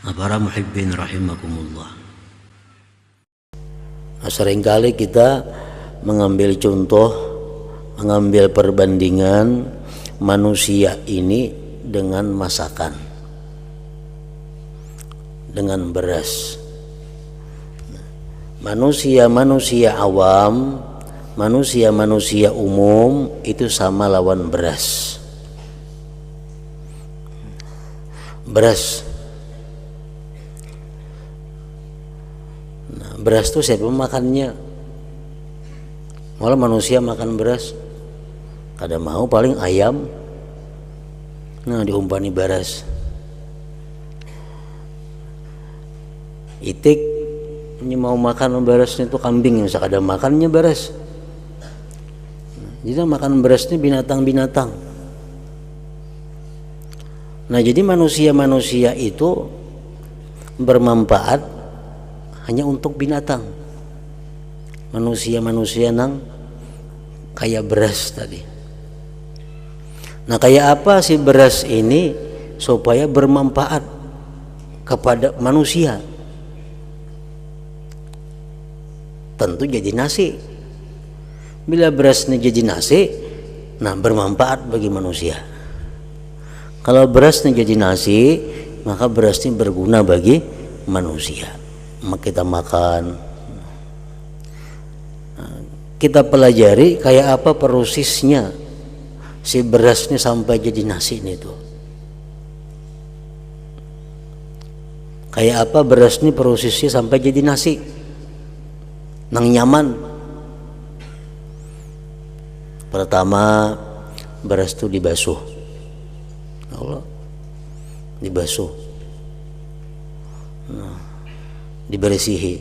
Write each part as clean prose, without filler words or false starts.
Para muhibbin rahimakumullah. Seringkali kita mengambil contoh, mengambil perbandingan manusia ini dengan masakan, dengan beras. Manusia-manusia awam, manusia-manusia umum itu sama lawan beras. Beras. Nah, beras itu siapa makannya? Malah manusia makan beras. Kada mau paling ayam. Nah, diumpani beras. Itik ini mau makan berasnya itu kambing yang kada makannya beras. Jadi makan beras ini binatang-binatang. Nah, jadi manusia-manusia itu bermanfaat hanya untuk binatang. Manusia-manusia nang kayak beras tadi. Nah, kayak apa sih beras ini supaya bermanfaat kepada manusia? Tentu jadi nasi. Bila beras ini jadi nasi, nah bermanfaat bagi manusia. Kalau beras ini jadi nasi, maka beras ini berguna bagi manusia. Maka kita makan. Kita pelajari kayak apa prosesnya si beras ini sampai jadi nasi ini tuh. Kayak apa beras ini prosesnya sampai jadi nasi nang nyaman. Pertama, beras itu dibasuh. Allah, dibasuh, nah, dibersihi.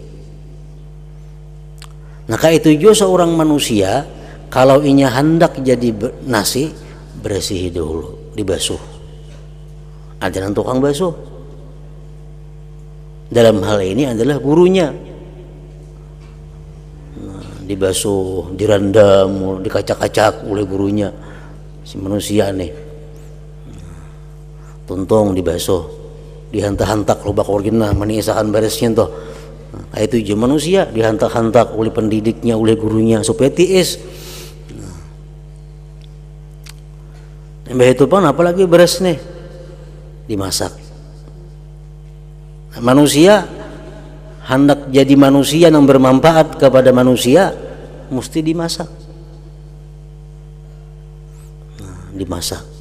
Nah, kayak itu juga seorang manusia kalau inya hendak jadi nasi, bersihi dulu, dibasuh. Ada tukang basuh. Dalam hal ini adalah gurunya. Nah, dibasuh, direndam, dikacak-kacak oleh gurunya si manusia nih. Tuntung dibasuh, dihantak-hantak lobak orginah menisakan beresnya toh. Nah, itu juga manusia dihantak-hantak oleh pendidiknya, oleh gurunya supaya tiis. Nah, itu pun apalagi beres nih dimasak. Nah, manusia hendak jadi manusia yang bermanfaat kepada manusia mesti dimasak. Nah, dimasak.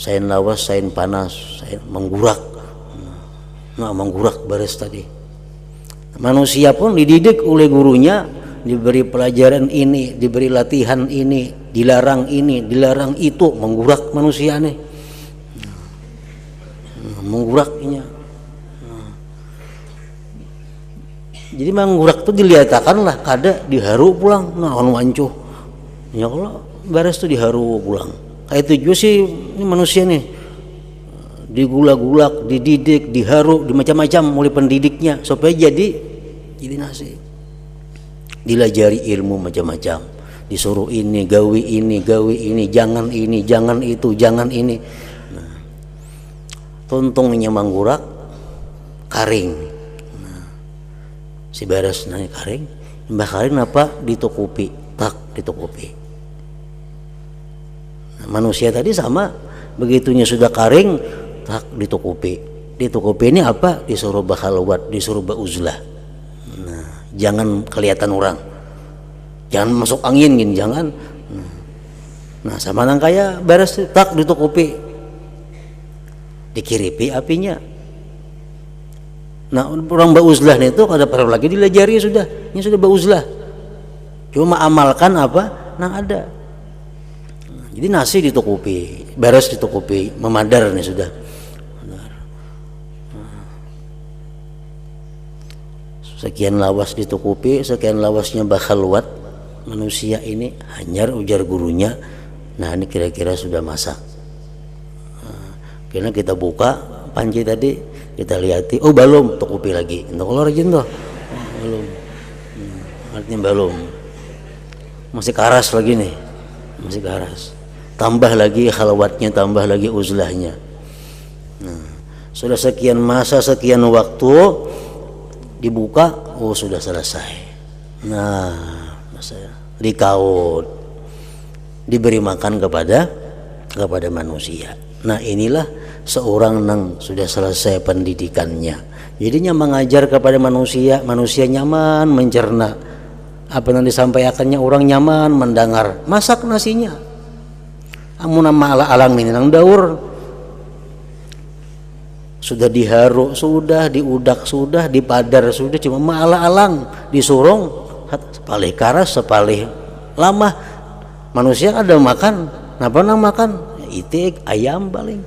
Sain lawas, sain panas, sain menggurak. Nah, menggurak beres tadi. Manusia pun dididik oleh gurunya, diberi pelajaran ini, diberi latihan ini, dilarang itu, menggurak manusia nih. Mengguraknya. Jadi menggurak itu dilihatkan lah, kada diharu pulang. Nah, anu ancuh. Ya Allah, beres itu diharu pulang. Kayak itu juga sih ini manusia nih, digulak-gulak, dididik, diharu, dimacam-macam oleh pendidiknya supaya jadi nasi. Dilajari ilmu macam-macam, disuruh ini, gawi ini, jangan itu, jangan ini. Nah, tuntungnya manggurak, karing. Nah, si beres nanya karing, mbah karing apa ditukupi, tak ditukupi. Manusia tadi sama, begitunya sudah karing tak ditukupi ini apa, disuruh bakhalwat, disuruh bauzlah. Nah, jangan kelihatan orang, jangan masuk angin gini, jangan. Nah, sama nang kaya beres tak ditukupi, dikiripi apinya. Nah, orang bauzlah itu kada perlu lagi dilajari, sudah ini sudah bauzlah, cuma amalkan apa nang ada. Jadi nasi ditukupi, beres ditukupi, memadar nih sudah. Sekian lawas ditukupi, sekian lawasnya bakhalwat. Manusia ini hanyar ujar gurunya. Nah, ini kira-kira sudah masak. Karena kita buka panci tadi, kita lihati, oh belum, tukupi lagi. Untuk keluar rajin tuh, belum. Artinya belum. Masih karas lagi nih, masih karas. Tambah lagi khalwatnya, tambah lagi uzlahnya. Nah, Sudah sekian masa, sekian waktu, dibuka, oh sudah selesai. Nah, dikaut, diberi makan kepada manusia. Nah, inilah seorang yang sudah selesai pendidikannya. Jadinya mengajar kepada manusia, manusia nyaman mencerna apa yang disampaikannya, orang nyaman mendengar. Masak nasinya, amun nama alang ini nang daur, sudah diharu, sudah diudak, sudah dipadar, sudah cuma alang disurung sepalih karas, sepalih lama. Manusia ada makan, napa nang makan itik ayam paling.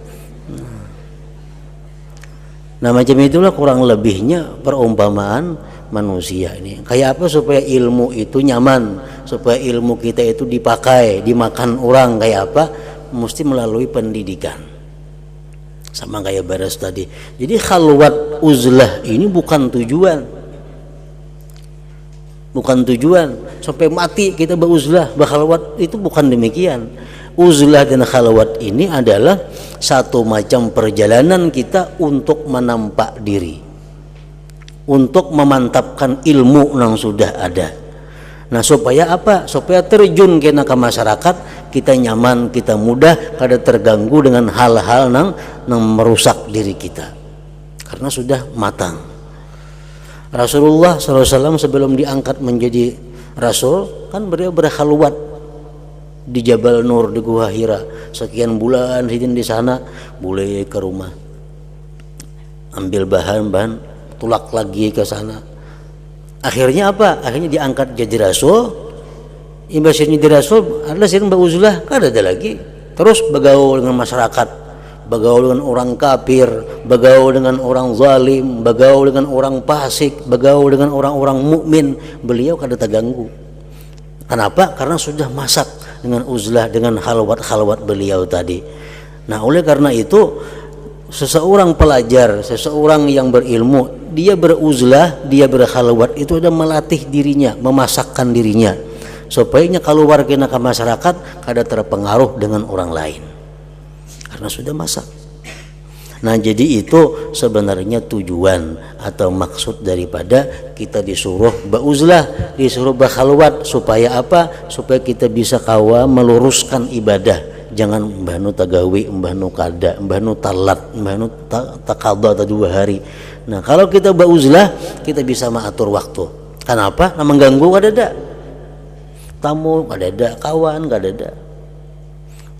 Nah macam itulah kurang lebihnya perumpamaan manusia ini. Kayak apa supaya ilmu itu nyaman, supaya ilmu kita itu dipakai, dimakan orang, kayak apa? Mesti melalui pendidikan. Sama kayak Baras tadi. Jadi khalwat uzlah ini bukan tujuan. Bukan tujuan sampai mati kita beruzlah, berkhalwat, itu bukan demikian. Uzlah dan khalwat ini adalah satu macam perjalanan kita untuk menampak diri, untuk memantapkan ilmu yang sudah ada. Nah supaya apa? Supaya terjun ke masyarakat, kita nyaman, kita mudah, kada terganggu dengan hal-hal yang merusak diri kita, karena sudah matang. Rasulullah SAW sebelum diangkat menjadi Rasul, kan beliau berkhalwat di Jabal Nur, di Gua Hira, sekian bulan hidin di sana, boleh ke rumah, ambil bahan-bahan, tulak lagi ke sana. Akhirnya apa? Akhirnya diangkat jadi Rasul. Imbasnya jadi Rasul adalah sering beruzlah, kan ada lagi. Terus bergaul dengan masyarakat, bergaul dengan orang kafir, bergaul dengan orang zalim, bergaul dengan orang fasik, bergaul dengan orang-orang mukmin. Beliau kada terganggu. Kenapa? Karena sudah masak dengan uzlah, dengan khalwat beliau tadi. Nah oleh karena itu, seseorang pelajar, seseorang yang berilmu, dia beruzlah, dia berkhalwat, itu ada melatih dirinya, memasakkan dirinya, supaya keluar ke masyarakat kada terpengaruh dengan orang lain, karena sudah masak. Nah jadi itu sebenarnya tujuan atau maksud daripada kita disuruh beruzlah, disuruh berkhalwat, supaya apa? Supaya kita bisa kawa meluruskan ibadah. Jangan mbahnu tagawi, mbahnu kada, mbahnu talat, mbahnu takada atau 2 hari. Nah kalau kita beruzlah, kita bisa mengatur waktu. Kenapa? Nah, mengganggu kada ada tamu, kada ada kawan, kada ada.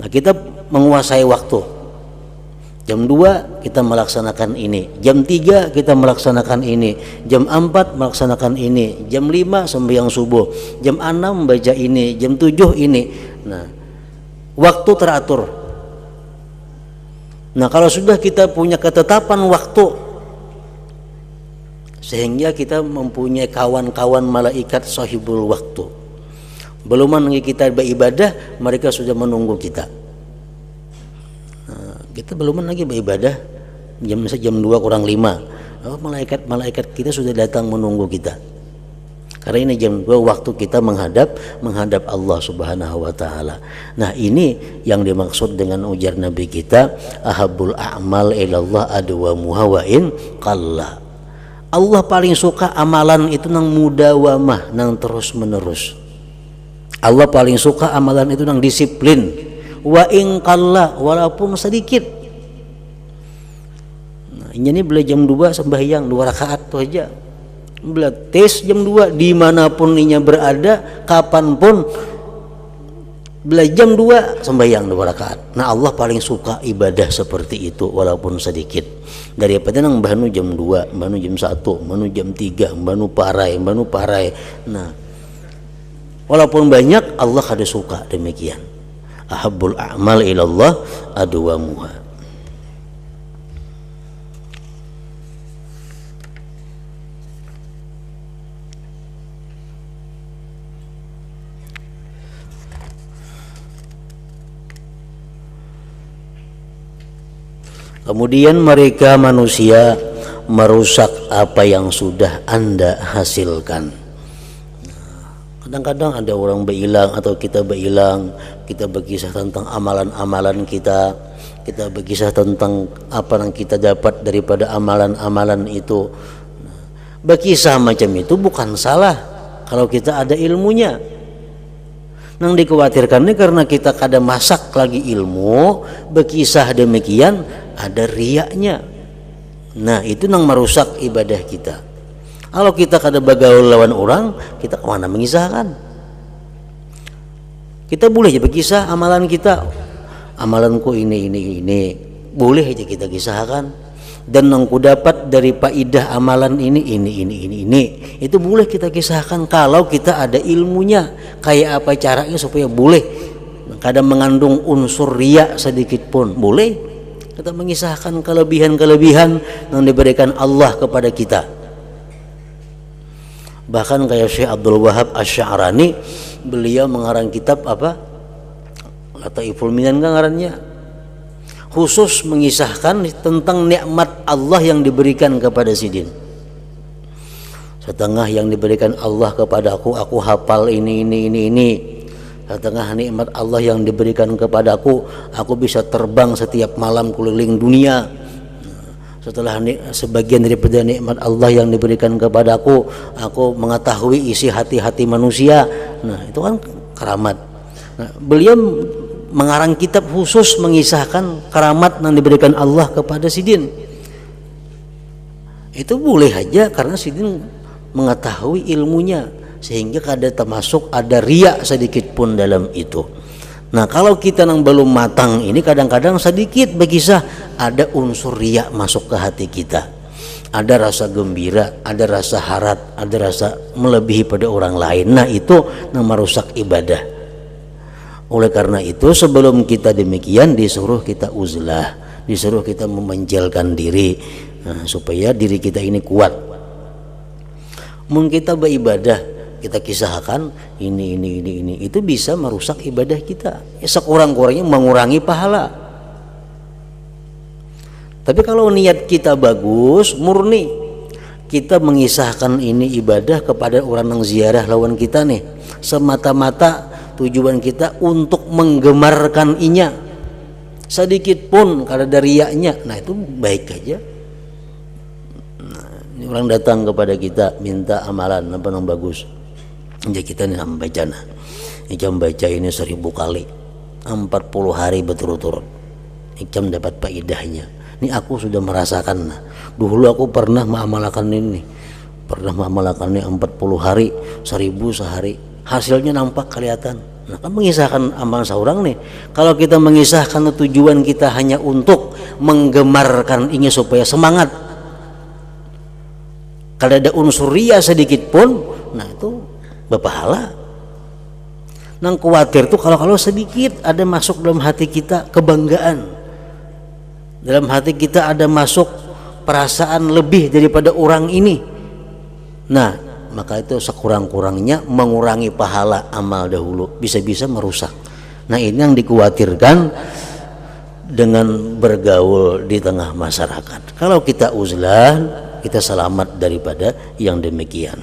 Nah kita menguasai waktu. Jam 2 kita melaksanakan ini, jam 3 kita melaksanakan ini, jam 4 melaksanakan ini, jam 5 sembahyang subuh, jam 6 baca ini, jam 7 ini. Nah waktu teratur. Nah kalau sudah kita punya ketetapan waktu, sehingga kita mempunyai kawan-kawan malaikat sahibul waktu, belum lagi kita beribadah, mereka sudah menunggu kita. Nah, kita belum lagi beribadah, jam 2 kurang 5, oh, malaikat kita sudah datang menunggu kita. Karena ini jam 2 waktu kita menghadap Allah Subhanahu wa taala. Nah, ini yang dimaksud dengan ujar Nabi kita, ahabbul a'mal ilallah adwamuha wa in qalla. Allah paling suka amalan itu nang mudawamah, nang terus menerus. Allah paling suka amalan itu nang disiplin, wa in qalla, walaupun sedikit. Nah, ini boleh jam 2 sembahyang 2 rakaat tuh aja. Tes jam 2 dimanapun inya berada, kapanpun, bila jam 2 sembahyang 2 rakaat. Nah Allah paling suka ibadah seperti itu walaupun sedikit, daripada nang mbahnu jam 2, mbahnu jam 1, mbahnu jam 3, mbahnu parai. Nah walaupun banyak, Allah kada suka demikian. Ahabbul a'mal ilallah adwamuha. Kemudian mereka manusia merusak apa yang sudah Anda hasilkan. Kadang-kadang ada orang berhilang atau kita berhilang, kita berkisah tentang amalan-amalan kita. kita berkisah tentang apa yang kita dapat daripada amalan-amalan itu. Berkisah macam itu bukan salah kalau kita ada ilmunya. Nang dikhawatirkan ini karena kita kada masak lagi ilmu, berkisah demikian ada riaknya. Nah itu nang merusak ibadah kita. Kalau kita kada bagaul lawan orang, kita kemana mengisahkan? Kita boleh aja berkisah amalan kita, amalanku ini boleh aja kita kisahkan. Dan yang ku dapat dari faidah amalan ini itu boleh kita kisahkan kalau kita ada ilmunya. Kayak apa caranya supaya boleh kadang mengandung unsur riya sedikit pun boleh kita mengisahkan kelebihan-kelebihan yang diberikan Allah kepada kita. Bahkan kayak Syekh Abdul Wahab Asy-Sya'rani, beliau mengarang kitab apa? Lataiful Minan kan ngarannya, khusus mengisahkan tentang nikmat Allah yang diberikan kepada Sidin. Setengah yang diberikan Allah kepada aku hafal ini. Setengah nikmat Allah yang diberikan kepada aku bisa terbang setiap malam keliling dunia. Setelah sebagian daripada nikmat Allah yang diberikan kepada aku mengetahui isi hati-hati manusia. Nah, itu kan keramat. Nah, beliau mengarang kitab khusus mengisahkan keramat yang diberikan Allah kepada Sidin. Itu boleh aja karena Sidin mengetahui ilmunya, sehingga kada termasuk ada riak sedikit pun dalam itu. Nah kalau kita yang belum matang ini kadang-kadang sedikit berkisah ada unsur riak masuk ke hati kita, ada rasa gembira, ada rasa harap, ada rasa melebihi pada orang lain. Nah itu yang merusak ibadah. Oleh karena itu sebelum kita demikian disuruh kita uzlah, disuruh kita memenjelkan diri, supaya diri kita ini kuat. Mungkin kita beribadah, kita kisahkan ini itu bisa merusak ibadah kita, sekurang-kurangnya mengurangi pahala. Tapi kalau niat kita bagus, murni, kita mengisahkan ini ibadah kepada orang yang ziarah lawan kita nih, semata-mata tujuan kita untuk menggemarkan inya, sedikit pun kada ada riaknya, nah itu baik aja. Nah, orang datang kepada kita minta amalan apa yang bagus, jadi kita nih membaca, ikam baca ini 1000 kali 40 hari berturut-turut, ikam dapat faedahnya. Ini aku sudah merasakan. Dulu aku pernah mengamalkan ini 40 hari 1000 sehari, hasilnya nampak kelihatan. Nah kan mengisahkan amal seorang nih. Kalau kita mengisahkan tujuan kita hanya untuk menggemarkan ini supaya semangat, kalau ada unsur riya sedikit pun, nah itu berpahala. Nang khawatir tuh kalau sedikit ada masuk dalam hati kita kebanggaan, dalam hati kita ada masuk perasaan lebih daripada orang ini, nah maka itu sekurang-kurangnya mengurangi pahala amal dahulu, bisa-bisa merusak. Nah ini yang dikhawatirkan dengan bergaul di tengah masyarakat. Kalau kita uzlah, kita selamat daripada yang demikian.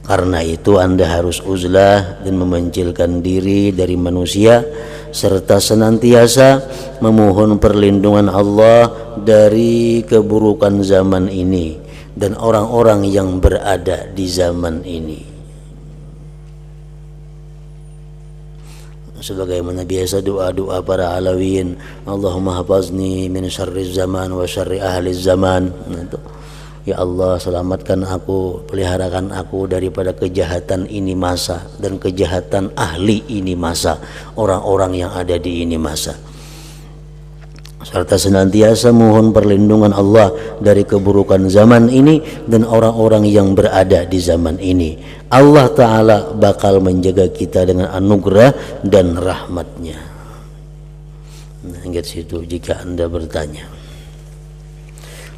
Karena itu Anda harus uzlah dan memencilkan diri dari manusia, serta senantiasa memohon perlindungan Allah dari keburukan zaman ini dan orang-orang yang berada di zaman ini. Sebagaimana biasa doa-doa para alawin, Allahumma hafazni min syarri zaman wa syarri ahli zaman. Ya Allah, selamatkan aku, peliharakan aku daripada kejahatan ini masa dan kejahatan ahli ini masa, orang-orang yang ada di ini masa. Serta senantiasa mohon perlindungan Allah dari keburukan zaman ini dan orang-orang yang berada di zaman ini. Allah Ta'ala bakal menjaga kita dengan anugerah dan rahmatnya. Nah, ingat situ jika Anda bertanya,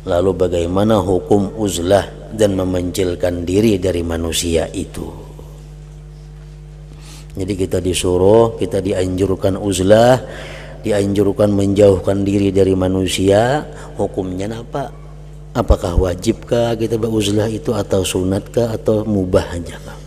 lalu bagaimana hukum uzlah dan memencilkan diri dari manusia itu? Jadi kita disuruh, kita dianjurkan uzlah, dianjurkan menjauhkan diri dari manusia. Hukumnya apa? Apakah wajibkah kita beruzlah itu, atau sunatkah, atau mubah aja kah?